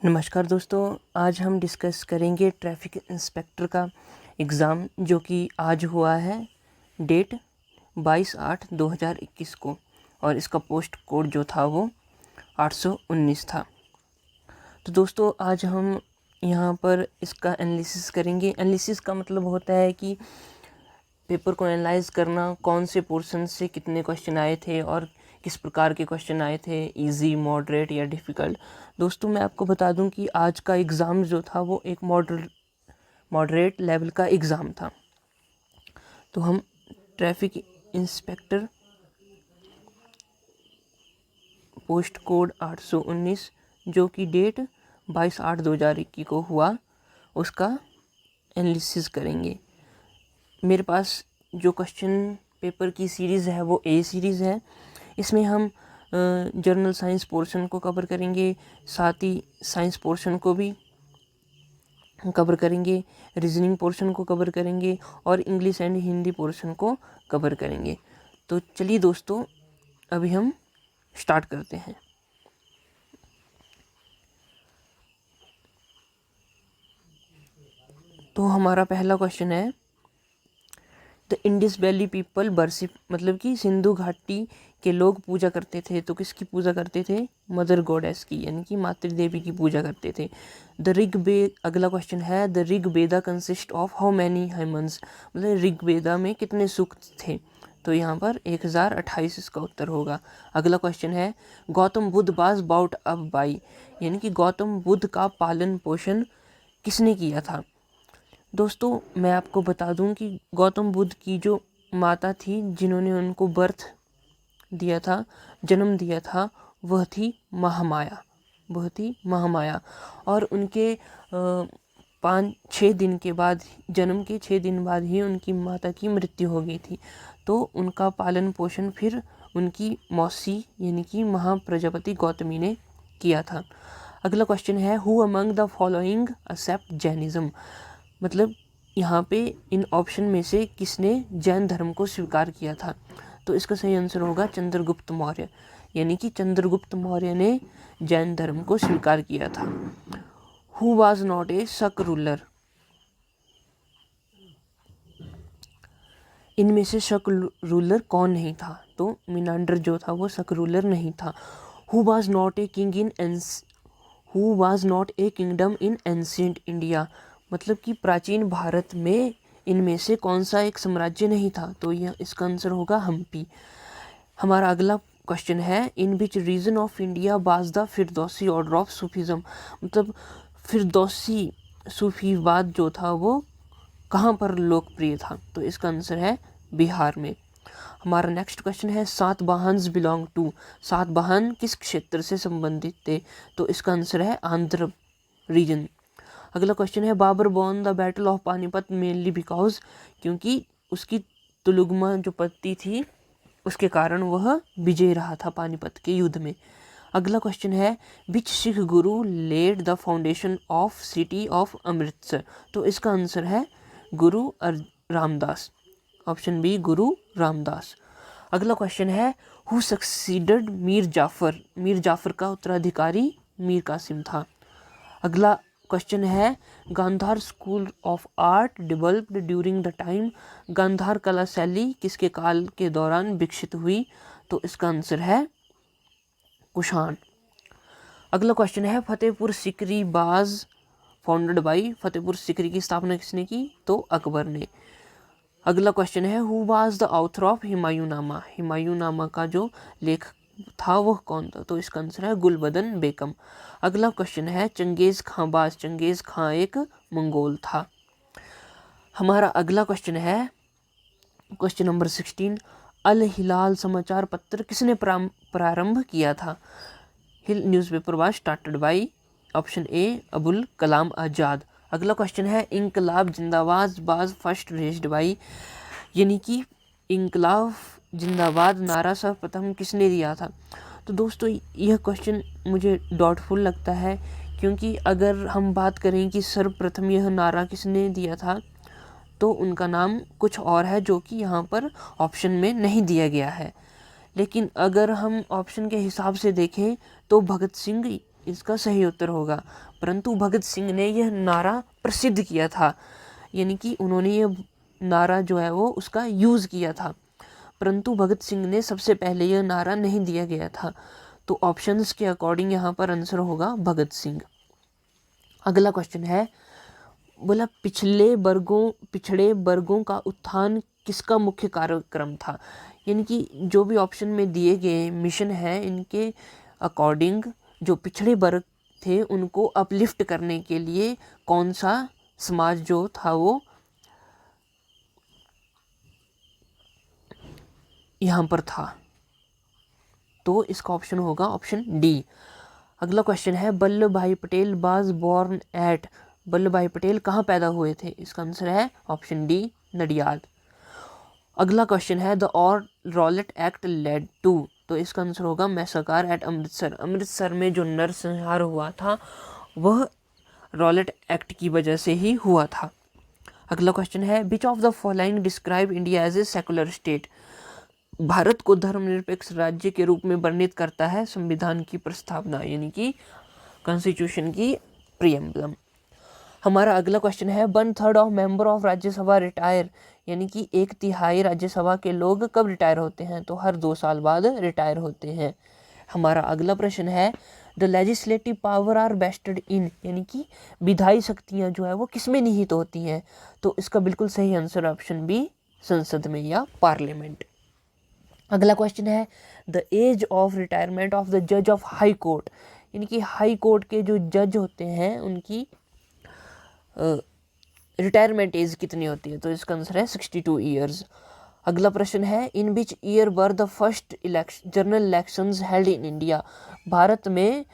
नमस्कार दोस्तों, आज हम डिस्कस करेंगे ट्रैफिक इंस्पेक्टर का एग्ज़ाम जो कि आज हुआ है डेट 22/8/2021 को, और इसका पोस्ट कोड जो था वो 819 था। तो दोस्तों आज हम यहाँ पर इसका एनालिसिस करेंगे। एनालिसिस का मतलब होता है कि पेपर को एनालाइज करना, कौन से पोर्शन से कितने क्वेश्चन आए थे और किस प्रकार के क्वेश्चन आए थे, इजी, मॉडरेट या डिफ़िकल्ट। दोस्तों मैं आपको बता दूं कि आज का एग्ज़ाम जो था वो एक मॉडरेट लेवल का एग्ज़ाम था। तो हम ट्रैफिक इंस्पेक्टर पोस्ट कोड 819 जो कि डेट 22/8/2021 को हुआ, उसका एनालिसिस करेंगे। मेरे पास जो क्वेश्चन पेपर की सीरीज़ है वो ए सीरीज़ है। इसमें हम जर्नल साइंस पोर्शन को कवर करेंगे, साथ ही साइंस पोर्शन को भी कवर करेंगे, रीजनिंग पोर्शन को कवर करेंगे और इंग्लिश एंड हिंदी पोर्शन को कवर करेंगे। तो चलिए दोस्तों अभी हम स्टार्ट करते हैं। तो हमारा पहला क्वेश्चन है, the Indus valley people worship, मतलब कि सिंधु घाटी के लोग पूजा करते थे। तो किसकी पूजा करते थे? मदर गॉडेस की, यानी कि मातृ देवी की पूजा करते थे। द ऋग्वेद, अगला क्वेश्चन है, the Rigveda consist of how many हाइमन्स, मतलब ऋग्वेदा में कितने सूक्त थे? तो यहाँ पर 1028 इसका उत्तर होगा। अगला क्वेश्चन है, Gautam Buddha was brought up by, यानी कि गौतम बुद्ध का पालन पोषण किसने किया था? दोस्तों मैं आपको बता दूं कि गौतम बुद्ध की जो माता थी, जिन्होंने उनको बर्थ दिया था, जन्म दिया था, वह थी महामाया। और उनके 5-6 दिन के बाद, जन्म के 6 दिन बाद ही उनकी माता की मृत्यु हो गई थी। तो उनका पालन पोषण फिर उनकी मौसी यानी कि महाप्रजापति गौतमी ने किया था। अगला क्वेश्चन है, who among the following except Jainism, मतलब यहाँ पे इन ऑप्शन में से किसने जैन धर्म को स्वीकार किया था? तो इसका सही आंसर होगा चंद्रगुप्त मौर्य, यानी कि चंद्रगुप्त मौर्य ने जैन धर्म को स्वीकार किया था। हु वाज नॉट ए शक रूलर, इनमें से शक रूलर कौन नहीं था? तो मिनांडर जो था वो शक रूलर नहीं था। Who was not a kingdom in ancient India, मतलब कि प्राचीन भारत में इनमें से कौन सा एक साम्राज्य नहीं था? तो यह इसका आंसर होगा हम्पी। हमारा अगला क्वेश्चन है, in which region of India was the Firdausi order of Sufism, मतलब फिरदौसी सूफीवाद जो था वो कहाँ पर लोकप्रिय था? तो इसका आंसर है बिहार में। हमारा नेक्स्ट क्वेश्चन है, सातवाहन्स बिलोंग टू, सातवाहन किस क्षेत्र से संबंधित थे? तो इसका आंसर है आंध्र रीजन। अगला क्वेश्चन है, Babar won the battle of Panipat mainly because, क्योंकि उसकी तुलुगमा जो पत्ती थी उसके कारण वह विजय रहा था पानीपत के युद्ध में। अगला क्वेश्चन है, which Sikh guru led the foundation of city of Amritsar? तो इसका आंसर है गुरु रामदास, ऑप्शन बी गुरु रामदास। अगला क्वेश्चन है, हु सक्सीडेड मीर जाफर, मीर जाफर का उत्तराधिकारी मीर कासिम था। अगला क्वेश्चन है, Gandhara school of art developed during the time, Gandhara कला शैली किसके काल के दौरान विकसित हुई? तो इसका आंसर है कुषाण। अगला क्वेश्चन है, फतेहपुर सिकरी बाज फाउंडेड बाई, फतेहपुर सिकरी की स्थापना किसने की? तो अकबर ने। अगला क्वेश्चन है, who was the author of Humayunnama, Humayunnama का जो लेखक था वह कौन था? तो इसका आंसर है गुलबदन बेगम। अगला क्वेश्चन है, चंगेज खां बाज, चंगेज खां एक मंगोल था। हमारा अगला क्वेश्चन है क्वेश्चन नंबर 16, अल हिलाल समाचार पत्र किसने प्रारंभ किया था? हिल newspaper was started by, option A Abul Kalam Azad. अगला क्वेश्चन है, इंकलाब जिंदाबाद वाज फर्स्ट रेज्ड बाई, यानी कि इंकलाब जिंदाबाद नारा सर्वप्रथम किसने दिया था? तो दोस्तों यह क्वेश्चन मुझे डाउटफुल लगता है, क्योंकि अगर हम बात करें कि सर्वप्रथम यह नारा किसने दिया था, तो उनका नाम कुछ और है जो कि यहाँ पर ऑप्शन में नहीं दिया गया है। लेकिन अगर हम ऑप्शन के हिसाब से देखें तो भगत सिंह इसका सही उत्तर होगा। परंतु भगत सिंह ने यह नारा प्रसिद्ध किया था, यानी कि उन्होंने ये नारा जो है वो उसका यूज़ किया था, परंतु भगत सिंह ने सबसे पहले यह नारा नहीं दिया गया था। तो ऑप्शंस के अकॉर्डिंग यहाँ पर आंसर होगा भगत सिंह। अगला क्वेश्चन है, बोला पिछड़े वर्गों का उत्थान किसका मुख्य कार्यक्रम था। यानी कि जो भी ऑप्शन में दिए गए मिशन है, इनके अकॉर्डिंग जो पिछड़े वर्ग थे उनको अपलिफ्ट करने के लिए कौन सा समाज जो था वो यहाँ पर था। तो इसका ऑप्शन होगा ऑप्शन डी। अगला क्वेश्चन है, वल्लभ भाई Patel was born at. Vallabh भाई पटेल कहाँ पैदा हुए थे। इसका आंसर है ऑप्शन डी, नडियाद। अगला क्वेश्चन है, द और रॉलेट एक्ट लेड टू। तो इसका आंसर होगा मैसाकार एट अमृतसर। अमृतसर में जो नरसंहार हुआ था वह रॉलेट एक्ट की वजह से ही हुआ था। अगला क्वेश्चन है, which of the following describe India as a secular state. Bharat को धर्मनिरपेक्ष राज्य के रूप में वर्णित करता है संविधान की प्रस्तावना, यानी कि कॉन्स्टिट्यूशन की प्रीएम्बलम। हमारा अगला क्वेश्चन है, 1/3 of member of Rajya Sabha retire. यानी कि 1/3 राज्यसभा के लोग कब रिटायर होते हैं। तो हर 2 साल बाद रिटायर होते हैं। हमारा अगला प्रश्न है, the legislative power are vested in. यानी कि विधायी शक्तियाँ जो है वो किसमें निहित होती हैं। तो इसका बिल्कुल सही आंसर ऑप्शन बी, संसद में या पार्लियामेंट। अगला क्वेश्चन है, the age of retirement of the जज ऑफ हाई कोर्ट। यानी कि हाई कोर्ट के जो जज होते हैं उनकी रिटायरमेंट एज कितनी होती है। तो इसका आंसर है 62 ईयर्स। अगला प्रश्न है, in which year were the first general elections held in India. भारत में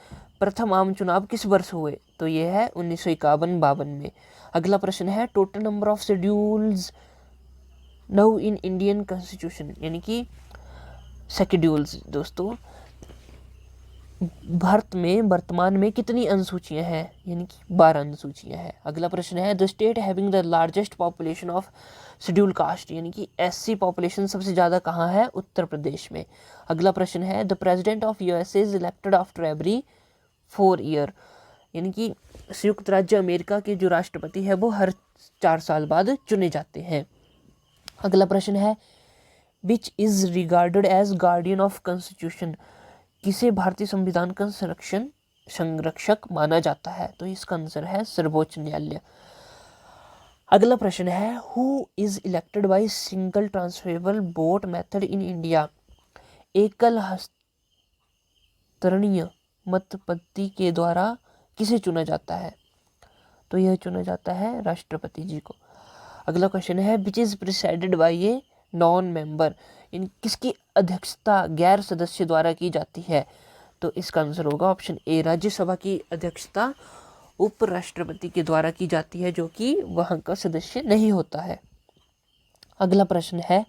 प्रथम आम चुनाव किस वर्ष हुए। तो ये है 1951-52 में। अगला प्रश्न है, total number of schedules now in Indian constitution. यानी कि शेड्यूल्स दोस्तों, भारत में वर्तमान में कितनी अनुसूचियां हैं। यानी कि 12 अनुसूचियां हैं। अगला प्रश्न है, the state having the largest population of schedule caste. यानी कि एससी पॉपुलेशन सबसे ज़्यादा कहाँ है, उत्तर प्रदेश में। अगला प्रश्न है, the president of USA is elected after every 4 year. यानी कि संयुक्त राज्य अमेरिका के जो राष्ट्रपति है वो हर 4 साल बाद चुने जाते हैं। अगला प्रश्न है, which is regarded as guardian of constitution. किसे भारतीय संविधान का संरक्षक माना जाता है। तो इसका आंसर है सर्वोच्च न्यायालय। अगला प्रश्न है, who is elected by single transferable vote method in India. एकल हस्तांतरणीय मत पद्धति के द्वारा किसे चुना जाता है। तो यह चुना जाता है राष्ट्रपति जी को। अगला क्वेश्चन है, which is presided by a non member. इन किसकी अध्यक्षता गैर सदस्य द्वारा की जाती है। तो इसका आंसर होगा ऑप्शन ए, राज्यसभा की अध्यक्षता उपराष्ट्रपति के द्वारा की जाती है, जो कि वहां का सदस्य नहीं होता है। अगला प्रश्न है,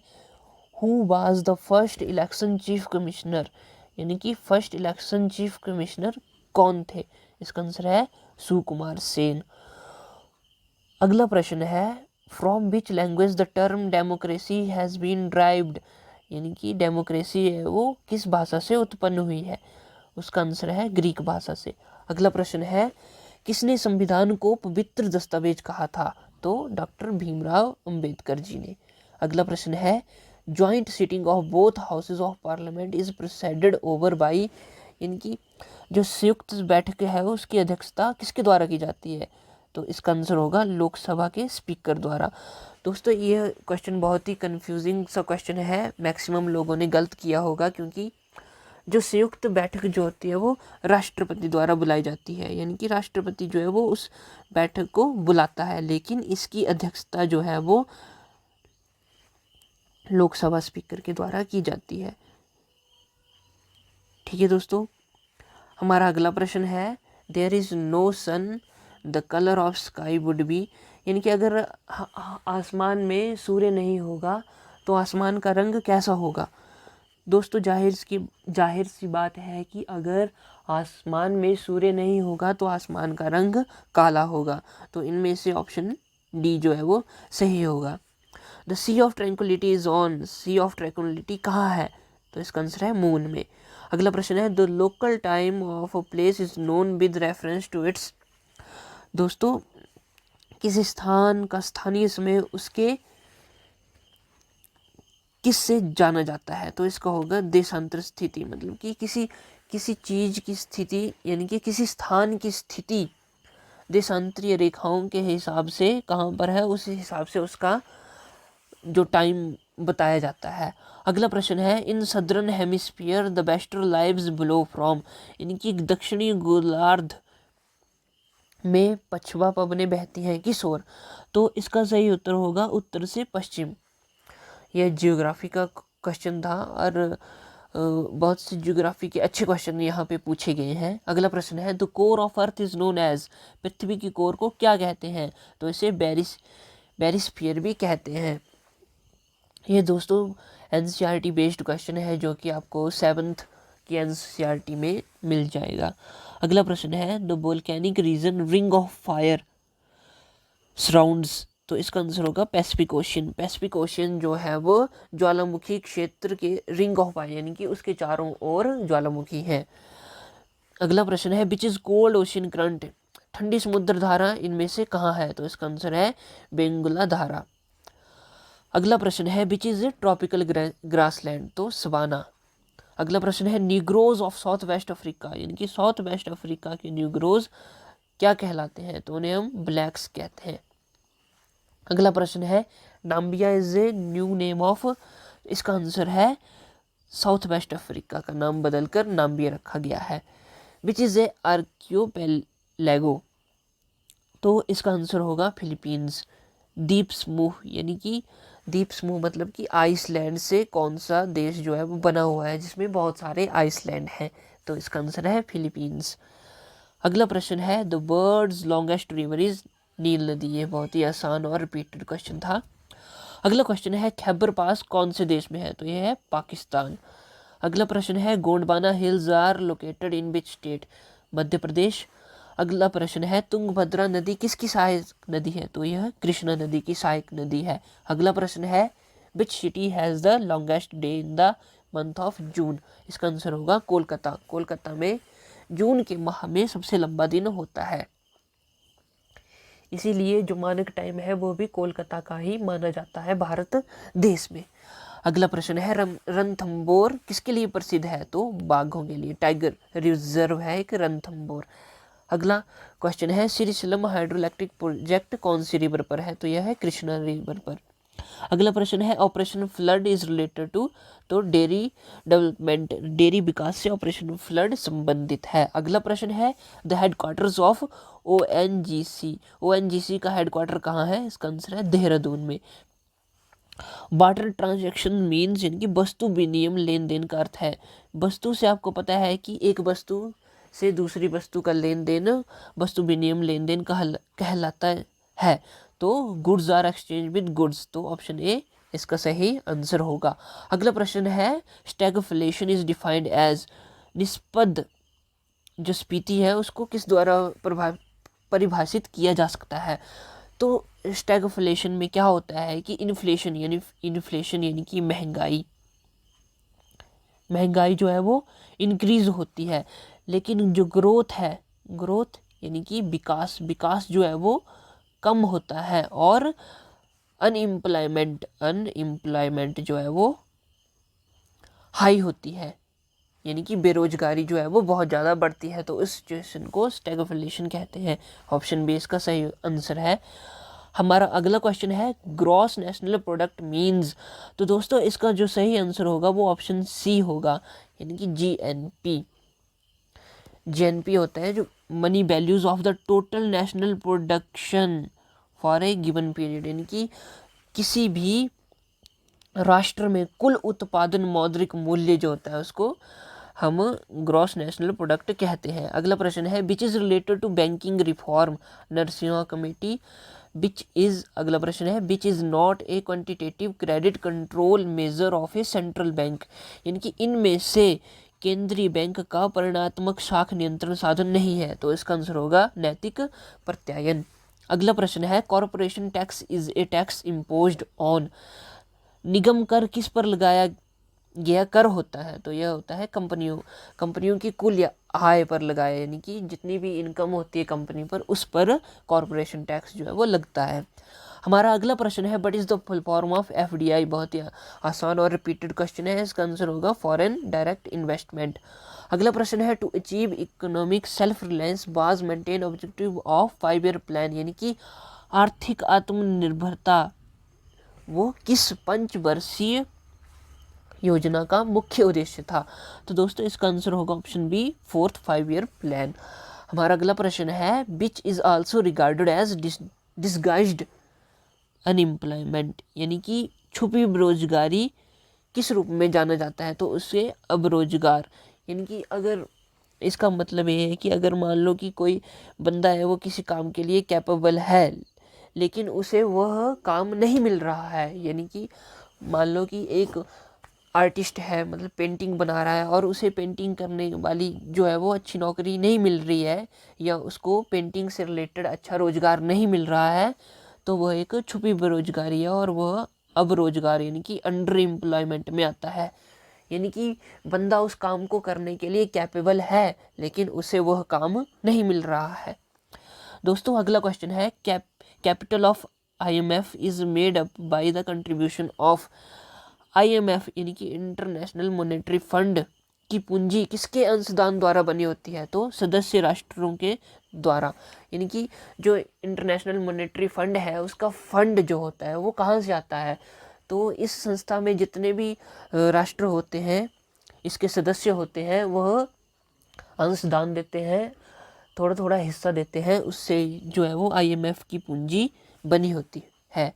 who was the first election chief commissioner. यानी कि फर्स्ट इलेक्शन चीफ कमिश्नर कौन थे। इसका आंसर है सुकुमार सेन। अगला प्रश्न है, from which language the term democracy has been derived. यानी कि डेमोक्रेसी है वो किस भाषा से उत्पन्न हुई है। उसका आंसर है ग्रीक भाषा से। अगला प्रश्न है, किसने संविधान को पवित्र दस्तावेज कहा था। तो डॉक्टर भीमराव अंबेडकर जी ने। अगला प्रश्न है, joint sitting of both houses of parliament is presided over by. यानी कि जो संयुक्त बैठक है उसकी अध्यक्षता किसके द्वारा की जाती है। तो इसका आंसर होगा लोकसभा के स्पीकर द्वारा। दोस्तों ये क्वेश्चन बहुत ही कंफ्यूजिंग सा क्वेश्चन है, मैक्सिमम लोगों ने गलत किया होगा, क्योंकि जो संयुक्त बैठक जो होती है वो राष्ट्रपति द्वारा बुलाई जाती है। यानी कि राष्ट्रपति जो है वो उस बैठक को बुलाता है, लेकिन इसकी अध्यक्षता जो है वो लोकसभा स्पीकर के द्वारा की जाती है। ठीक है दोस्तों, हमारा अगला प्रश्न है, there is no sun the colour of sky would be. यानी कि अगर आसमान में सूर्य नहीं होगा तो आसमान का रंग कैसा होगा। दोस्तों जाहिर सी बात है कि अगर आसमान में सूर्य नहीं होगा तो आसमान का रंग काला होगा। तो इनमें से ऑप्शन डी जो है वो सही होगा। The sea of tranquillity is on. Sea of tranquillity कहाँ है। तो इसका आंसर है मून में। अगला प्रश्न है the local time of a place is known with reference to its. दोस्तों किसी स्थान का स्थानीय समय उसके किससे जाना जाता है, तो इसका होगा देशांतर स्थिति, मतलब कि किसी चीज की स्थिति यानी कि किसी स्थान की स्थिति देशांतरीय रेखाओं के हिसाब से कहाँ पर है उस हिसाब से उसका जो टाइम बताया जाता है। अगला प्रश्न है in southern hemisphere the western lives blow from, यानी कि दक्षिणी गोलार्ध में पछवा पवनें बहती हैं किस ओर, तो इसका सही उत्तर होगा उत्तर से पश्चिम। यह जियोग्राफी का क्वेश्चन था और बहुत से जियोग्राफी के अच्छे क्वेश्चन यहाँ पे पूछे गए हैं। अगला प्रश्न है the core of earth is known as, पृथ्वी की कोर को क्या कहते हैं, तो इसे बैरिस्फीयर भी कहते हैं। ये दोस्तों एनसीईआरटी बेस्ड क्वेश्चन है जो कि आपको 7th की एनसीईआरटी में मिल जाएगा। अगला प्रश्न है the volcanic region ring of fire surrounds, तो इसका आंसर होगा पैसिफिक ओशियन। पैसिफिक ओशियन जो है वो ज्वालामुखी क्षेत्र के रिंग ऑफ फायर यानी कि उसके चारों ओर ज्वालामुखी है। अगला प्रश्न है which is cold ocean current, ठंडी समुद्र धारा इनमें से कहाँ है, तो इसका आंसर है बेंगुला धारा। अगला प्रश्न है विच इज ट्रॉपिकल ग्रासलैंड, तो सवाना। अगला प्रश्न है Negroes of south west Africa, यानी कि साउथ वेस्ट अफ्रीका के नीग्रोज क्या कहलाते हैं, तो उन्हें हम ब्लैक्स कहते हैं। अगला प्रश्न है Namibia is a new name of, इसका आंसर है साउथ वेस्ट अफ्रीका का नाम बदलकर नाम्बिया रखा गया है। विच इज ए आर्कियोपेलेगो, तो इसका आंसर होगा फिलीपींस। द्वीप समूह यानी कि द्वीप समूह मतलब कि आइसलैंड से कौन सा देश जो है वो बना हुआ है जिसमें बहुत सारे आइसलैंड हैं, तो इसका आंसर है फिलीपींस। अगला प्रश्न है the world's longest river is नील नदी, ये बहुत ही आसान और रिपीटेड क्वेश्चन था। अगला क्वेश्चन है खैबर पास कौन से देश में है, तो यह है पाकिस्तान। अगला प्रश्न है Gondwana hills are located in which state, Madhya Pradesh. अगला प्रश्न है तुंगभद्रा नदी किसकी सहायक नदी है, तो यह कृष्णा नदी की सहायक नदी है। अगला प्रश्न है which city has the longest day in the month of June, इसका आंसर होगा कोलकाता। कोलकाता में जून के माह में सबसे लंबा दिन होता है, इसीलिए जो मानक टाइम है वो भी कोलकाता का ही माना जाता है भारत देश में। अगला प्रश्न है रणथंबोर किसके लिए प्रसिद्ध है, तो बाघों के लिए, टाइगर रिजर्व है एक रणथंबोर। अगला क्वेश्चन है श्रीशैलम हाइड्रोइलेक्ट्रिक प्रोजेक्ट कौन सी रिवर पर है, तो यह है कृष्णा रिवर पर। अगला प्रश्न है operation flood is related to, तो डेयरी डेवलपमेंट, डेयरी विकास से ऑपरेशन फ्लड संबंधित है। अगला प्रश्न है the headquarters of ONGC, ONGC का हेडक्वार्टर कहाँ है, इसका आंसर है देहरादून में। बार्टर ट्रांजैक्शन मीन्स यानी कि वस्तु विनिमय लेन देन का अर्थ है, वस्तु से आपको पता है कि एक वस्तु से दूसरी वस्तु का लेन देन वस्तु विनिमय लेन देन कहलाता है, तो goods are exchange with goods, तो ऑप्शन ए इसका सही आंसर होगा। अगला प्रश्न है स्टैगफ्लेशन इज डिफाइंड एज, निष्पद जो स्फीति है उसको किस द्वारा परिभाषित किया जा सकता है, तो स्टैगफ्लेशन में क्या होता है कि इन्फ्लेशन यानी कि महंगाई जो है वो इंक्रीज होती है, लेकिन जो ग्रोथ है, ग्रोथ यानी कि विकास जो है वो कम होता है, और अनएम्प्लॉयमेंट जो है वो हाई होती है, यानी कि बेरोजगारी जो है वो बहुत ज़्यादा बढ़ती है, तो इस सिचुएशन को स्टैगफ्लेशन कहते हैं। ऑप्शन बी इसका सही आंसर है। हमारा अगला क्वेश्चन है ग्रॉस नेशनल प्रोडक्ट मीन्स, तो दोस्तों इसका जो सही आंसर होगा वो ऑप्शन सी होगा, यानी कि जीएनपी होता है जो money values of the total national production for a given period, यानी कि किसी भी राष्ट्र में कुल उत्पादन मौद्रिक मूल्य जो होता है उसको हम ग्रॉस नेशनल प्रोडक्ट कहते हैं। अगला प्रश्न है which is related to banking reform Narasimha committee, अगला प्रश्न है which is not a quantitative credit control measure of a central bank, यानी कि इनमें से केंद्रीय बैंक का परिणात्मक शाख नियंत्रण साधन नहीं है, तो इसका आंसर होगा नैतिक प्रत्यायन। अगला प्रश्न है corporation tax is a tax imposed on, निगम कर किस पर लगाया यह कर होता है, तो यह होता है कंपनियों की कुल आय पर लगाया, यानी कि जितनी भी इनकम होती है कंपनी पर, उस पर कॉरपोरेशन टैक्स जो है वो लगता है। हमारा अगला प्रश्न है what is the full form of FDI. बहुत ही आसान और रिपीटेड क्वेश्चन है, इसका आंसर होगा फॉरेन डायरेक्ट इन्वेस्टमेंट। अगला प्रश्न है to achieve economic self reliance was maintain objective of 5 year plan, यानी कि आर्थिक आत्मनिर्भरता वो किस पंचवर्षीय योजना का मुख्य उद्देश्य था। तो दोस्तों इसका आंसर होगा option B, 4th 5 year plan. हमारा अगला प्रश्न है which is also regarded as disguised unemployment, यानी कि छुपी बेरोजगारी किस रूप में जाना जाता है, तो उसे अबरोजगार। यानी कि अगर इसका मतलब ये है कि अगर मान लो कि कोई बंदा है वो किसी काम के लिए कैपेबल है लेकिन उसे वह काम नहीं मिल रहा है, यानी कि मान लो कि एक आर्टिस्ट है, मतलब पेंटिंग बना रहा है और उसे पेंटिंग करने वाली जो है वो अच्छी नौकरी नहीं मिल रही है या उसको पेंटिंग से रिलेटेड अच्छा रोजगार नहीं मिल रहा है, तो वह एक छुपी बेरोजगारी है और वह अब रोजगार यानी कि अंडर एम्प्लॉयमेंट में आता है। यानी कि बंदा उस काम को करने के लिए कैपेबल है लेकिन उसे वह काम नहीं मिल रहा है। दोस्तों अगला क्वेश्चन है capital of IMF is made up by the contribution of IMF, यानी कि इंटरनेशनल मॉनेटरी फंड की पूंजी किसके अंशदान द्वारा बनी होती है, तो सदस्य राष्ट्रों के द्वारा। यानी कि जो इंटरनेशनल मॉनेटरी फंड है उसका फंड जो होता है वो कहाँ से आता है, तो इस संस्था में जितने भी राष्ट्र होते हैं, इसके सदस्य होते हैं, वह अंशदान देते हैं, थोड़ा थोड़ा हिस्सा देते हैं, उससे जो है वो आईएमएफ की पूंजी बनी होती है।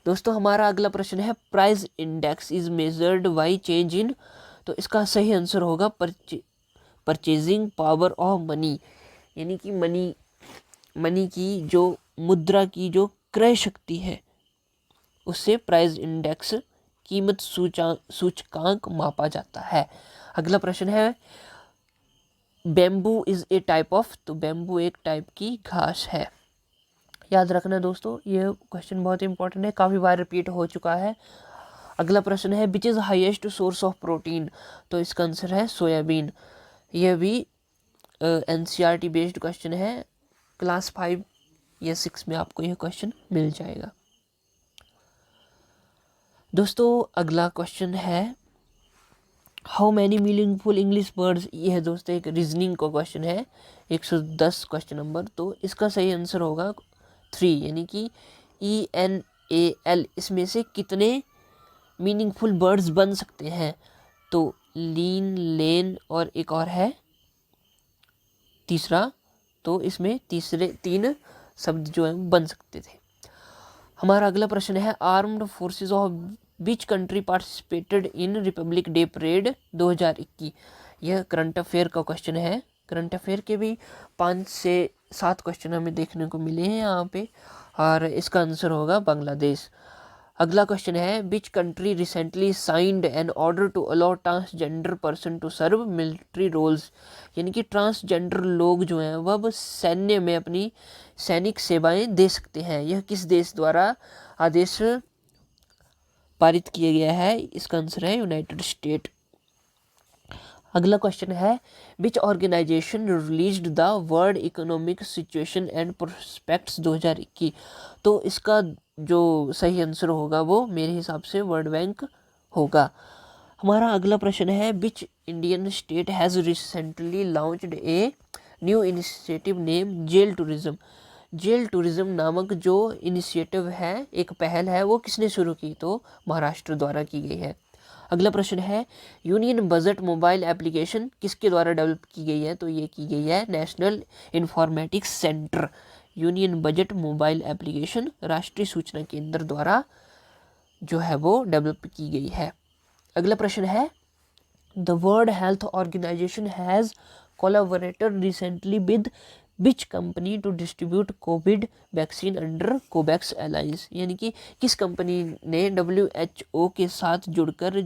दोस्तों हमारा अगला प्रश्न है price index is measured by change in, तो इसका सही आंसर होगा परचेजिंग पावर ऑफ मनी, यानी कि मनी की जो मुद्रा की जो क्रय शक्ति है उससे प्राइस इंडेक्स कीमत सूचकांक मापा जाता है। अगला प्रश्न है bamboo is a type of, तो बेम्बू एक टाइप की घास है। याद रखना दोस्तों ये क्वेश्चन बहुत इंपॉर्टेंट है, काफ़ी बार रिपीट हो चुका है। अगला प्रश्न है which is highest source of protein, तो इसका आंसर है सोयाबीन। यह भी एनसीईआरटी बेस्ड क्वेश्चन है, क्लास 5 या 6 में आपको यह क्वेश्चन मिल जाएगा। दोस्तों अगला क्वेश्चन है how many meaningful English words, ये है दोस्तों एक रीजनिंग का क्वेश्चन है, 110 क्वेश्चन नंबर। तो इसका सही आंसर होगा 3, यानी कि ENAL, इसमें से कितने मीनिंगफुल वर्ड्स बन सकते हैं, तो लीन, लेन और एक और है तीसरा, तो इसमें तीसरे 3 शब्द जो है बन सकते थे। हमारा अगला प्रश्न है armed forces of which country participated in Republic day parade 2021, यह करंट अफेयर का क्वेश्चन है। करंट अफेयर के भी 5 से 7 क्वेश्चन हमें देखने को मिले हैं यहाँ पे, और इसका आंसर होगा बांग्लादेश। अगला क्वेश्चन है which country recently signed an order to allow transgender person to serve military roles, यानी कि ट्रांसजेंडर लोग जो हैं वह अब सैन्य में अपनी सैनिक सेवाएं दे सकते हैं। यह किस देश द्वारा आदेश पारित किया गया है, इसका आंसर है यूनाइटेड स्टेट। अगला क्वेश्चन है which organization released the world economic situation and prospects 2021, तो इसका जो सही आंसर होगा वो मेरे हिसाब से वर्ल्ड बैंक होगा। हमारा अगला प्रश्न है which Indian state has recently launched a new initiative name jail tourism, jail tourism नामक जो इनिशिएटिव है, एक पहल है, वो किसने शुरू की, तो महाराष्ट्र द्वारा की गई है। अगला प्रश्न है यूनियन बजट मोबाइल एप्लीकेशन किसके द्वारा डेवलप की गई है, तो ये की गई है national informatics centre. Union budget mobile application राष्ट्रीय सूचना केंद्र द्वारा जो है वो डेवलप की गई है। अगला प्रश्न है the World Health Organization has collaborated recently with which company to distribute COVID vaccine under COVAX alliance, यानी कि किस कंपनी ने WHO के साथ जुड़कर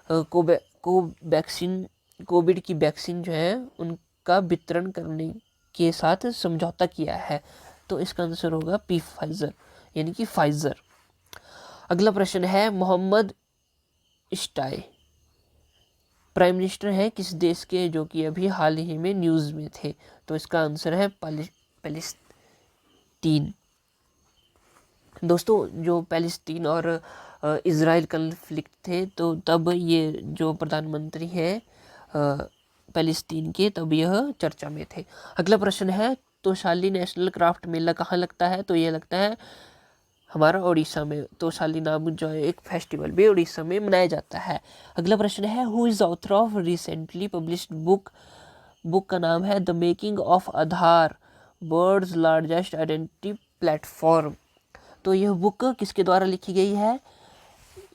कोवैक्सीन कोविड की वैक्सीन जो है उनका वितरण करने के साथ समझौता किया है, तो इसका आंसर होगा फाइजर, यानी कि फाइजर। अगला प्रश्न है मोहम्मद इश्ताई प्राइम मिनिस्टर हैं किस देश के, जो कि अभी हाल ही में न्यूज़ में थे? तो इसका आंसर है पैलेस्टीन। दोस्तों जो पैलेस्टीन और इज़राइल कन्फ्लिक्ट थे, तो तब ये जो प्रधानमंत्री हैं पैलेस्टीन के, तब यह चर्चा में थे। अगला प्रश्न है, तोशाली नेशनल क्राफ्ट मेला कहाँ लगता है? तो यह लगता है हमारा उड़ीसा में। तोशाली नाम जो है एक फेस्टिवल भी उड़ीसा में मनाया जाता है। अगला प्रश्न है, who is author of recently published book? Book का नाम है the making of Aadhaar, world's largest identity platform. तो यह बुक किसके द्वारा लिखी गई है?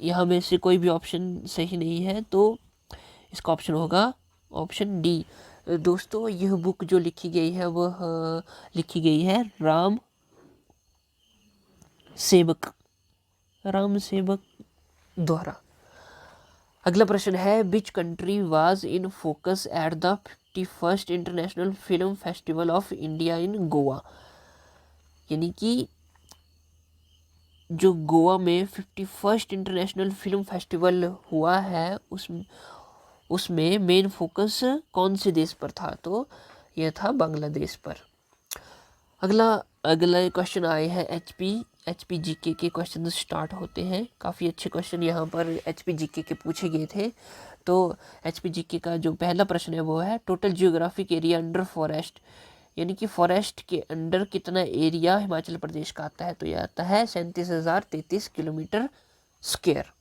यहाँ में से कोई भी ऑप्शन सही नहीं है, तो इसका ऑप्शन होगा ऑप्शन डी। दोस्तों यह बुक जो लिखी गई है वह लिखी गई है राम सेवक द्वारा। अगला प्रश्न है, which country was in focus at the 51st international film festival of India in Goa? यानी कि जो गोवा में 51st इंटरनेशनल फिल्म फेस्टिवल हुआ है, उसमें मेन फोकस कौन से देश पर था? तो यह था बांग्लादेश पर। अगला क्वेश्चन आए हैं एचपी जीके के क्वेश्चन स्टार्ट होते हैं। काफ़ी अच्छे क्वेश्चन यहाँ पर एचपी जीके के पूछे गए थे। तो एचपी जीके का जो पहला प्रश्न है वो है, total geographic area under forest, यानी कि फॉरेस्ट के अंडर कितना एरिया हिमाचल प्रदेश का आता है? तो यह आता है 37,033 किलोमीटर स्क्वायर।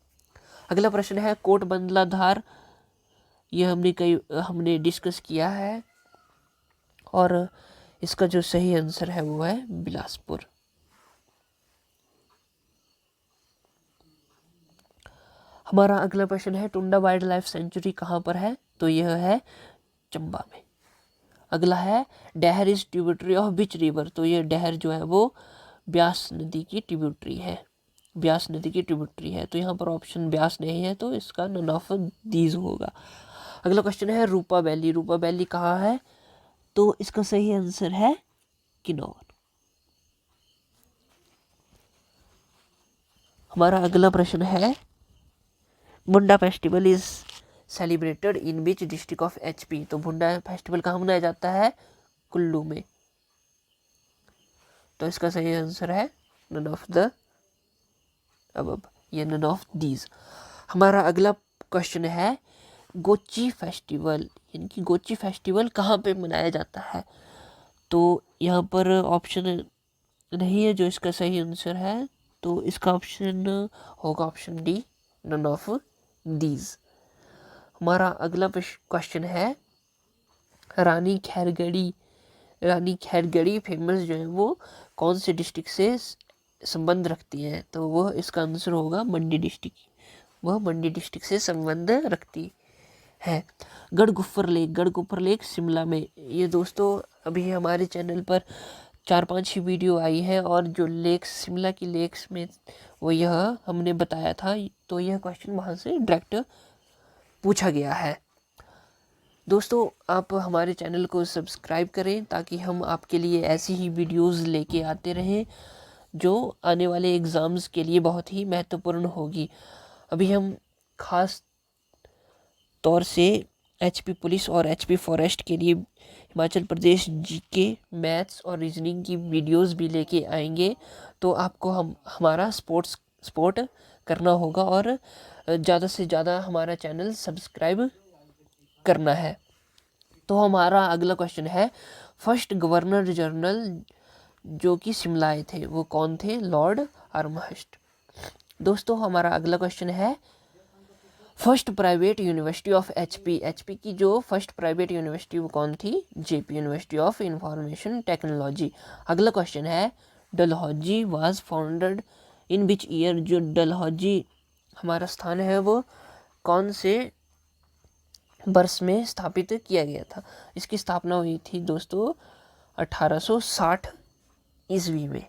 अगला प्रश्न है, कोट बंदला धार, यह हमने डिस्कस किया है, और इसका जो सही आंसर है वो है बिलासपुर। हमारा अगला प्रश्न है, टुंडा वाइल्ड लाइफ सेंचुरी कहाँ पर है? तो यह है चंबा में। अगला है, डहर is tributary of which river? तो यह डहर जो है वो ब्यास नदी की ट्रिब्यूटरी है। तो यहाँ पर ऑप्शन ब्यास नहीं है, तो इसका नन ऑफ दीज होगा। अगला क्वेश्चन है, रूपा वैली कहाँ है? तो इसका सही आंसर है किन्नौर। हमारा अगला प्रश्न है, भुंडा festival is celebrated in which district of HP? तो भुंडा फेस्टिवल कहाँ मनाया जाता है? कुल्लू में। तो इसका सही आंसर है नन ऑफ द अबव, ये नन ऑफ दीज। हमारा अगला क्वेश्चन है, गोची फेस्टिवल, यानी कि गोची फेस्टिवल कहाँ पे मनाया जाता है? तो यहाँ पर ऑप्शन नहीं है जो इसका सही आंसर है, तो इसका ऑप्शन होगा option D, none of these. हमारा अगला क्वेश्चन है, रानी खैरगढ़ी फेमस जो है वो कौन से डिस्ट्रिक्ट से संबंध रखती है? तो वह इसका आंसर होगा मंडी डिस्ट्रिक्ट, वह मंडी डिस्ट्रिक्ट से संबंध रखती है। गढ़गुफर लेक शिमला में। ये दोस्तों अभी हमारे चैनल पर 4-5 ही वीडियो आई है, और जो लेक्स शिमला की लेक्स में वो यह हमने बताया था, तो यह क्वेश्चन वहाँ से डायरेक्ट पूछा गया है। दोस्तों आप हमारे चैनल को सब्सक्राइब करें ताकि हम आपके लिए ऐसी ही वीडियोस लेके आते रहें जो आने वाले एग्ज़ाम्स के लिए बहुत ही महत्वपूर्ण होगी। अभी हम खास तौर से एचपी पुलिस और एचपी फॉरेस्ट के लिए हिमाचल प्रदेश जीके, मैथ्स और रीजनिंग की वीडियोस भी लेके आएंगे। तो आपको हमारा सपोर्ट करना होगा, और ज़्यादा से ज़्यादा हमारा चैनल सब्सक्राइब करना है। तो हमारा अगला क्वेश्चन है, फर्स्ट गवर्नर जनरल जो कि शिमला आए थे वो कौन थे? लॉर्ड आर्महर्स्ट। दोस्तों हमारा अगला क्वेश्चन है, first private university of HP की जो फर्स्ट प्राइवेट यूनिवर्सिटी वो कौन थी? JP, university of information technology. अगला क्वेश्चन है, Dalhousie was founded in which year? जो डलहौजी हमारा स्थान है वो कौन से वर्ष में स्थापित किया गया था? इसकी स्थापना हुई थी दोस्तों 1860 ईस्वी में।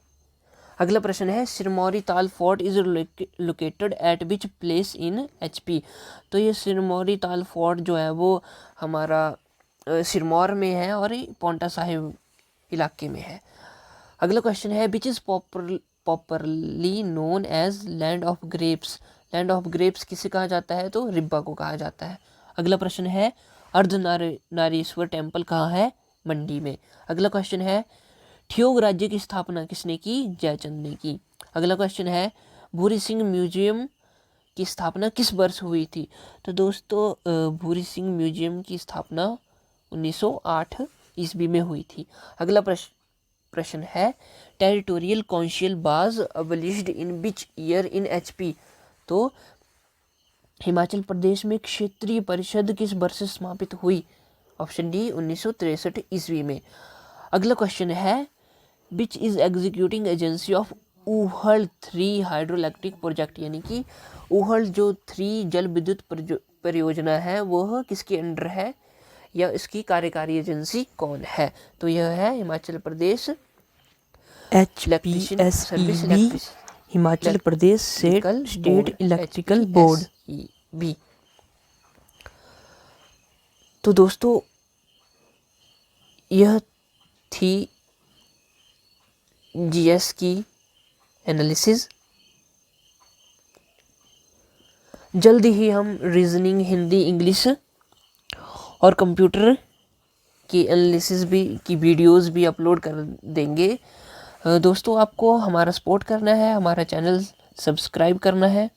अगला प्रश्न है, सिरमौरी ताल fort is located at which place in HP? तो ये सिरमौरी ताल फोर्ट जो है वो हमारा सिरमौर में है और पौंटा साहिब इलाके में है। अगला क्वेश्चन है, which is popularly known as land of grapes? Land of grapes किसे कहा जाता है? तो रिब्बा को कहा जाता है। अगला प्रश्न है अर्धनारीश्वर टेम्पल कहाँ है? मंडी में। अगला क्वेश्चन है ठियोग राज्य की स्थापना किसने की? जयचंद ने की। अगला क्वेश्चन है भूरी सिंह म्यूजियम की स्थापना किस वर्ष हुई थी? तो दोस्तों भूरी सिंह म्यूजियम की स्थापना 1908 ईस्वी में हुई थी। अगला प्रश्न है territorial council was abolished in which year in HP? तो हिमाचल प्रदेश में क्षेत्रीय परिषद किस वर्ष समापित हुई? ऑप्शन डी 1963 ईस्वी में। अगला क्वेश्चन है which is executing agency of Uhl 3 hydro electric project, यानी कि ऊहल जो 3 जल विद्युत परियोजना है वह किसके अंडर है या इसकी कार्यकारी एजेंसी कौन है? तो यह है Himachal Pradesh HPSEB, Himachal Pradesh state electrical board. B. तो दोस्तों यह थी GS की एनालिसिस। जल्दी ही हम रीजनिंग, हिंदी, इंग्लिश और कंप्यूटर की एनालिसिस भी की वीडियोस भी अपलोड कर देंगे। दोस्तों आपको हमारा सपोर्ट करना है, हमारा चैनल सब्सक्राइब करना है।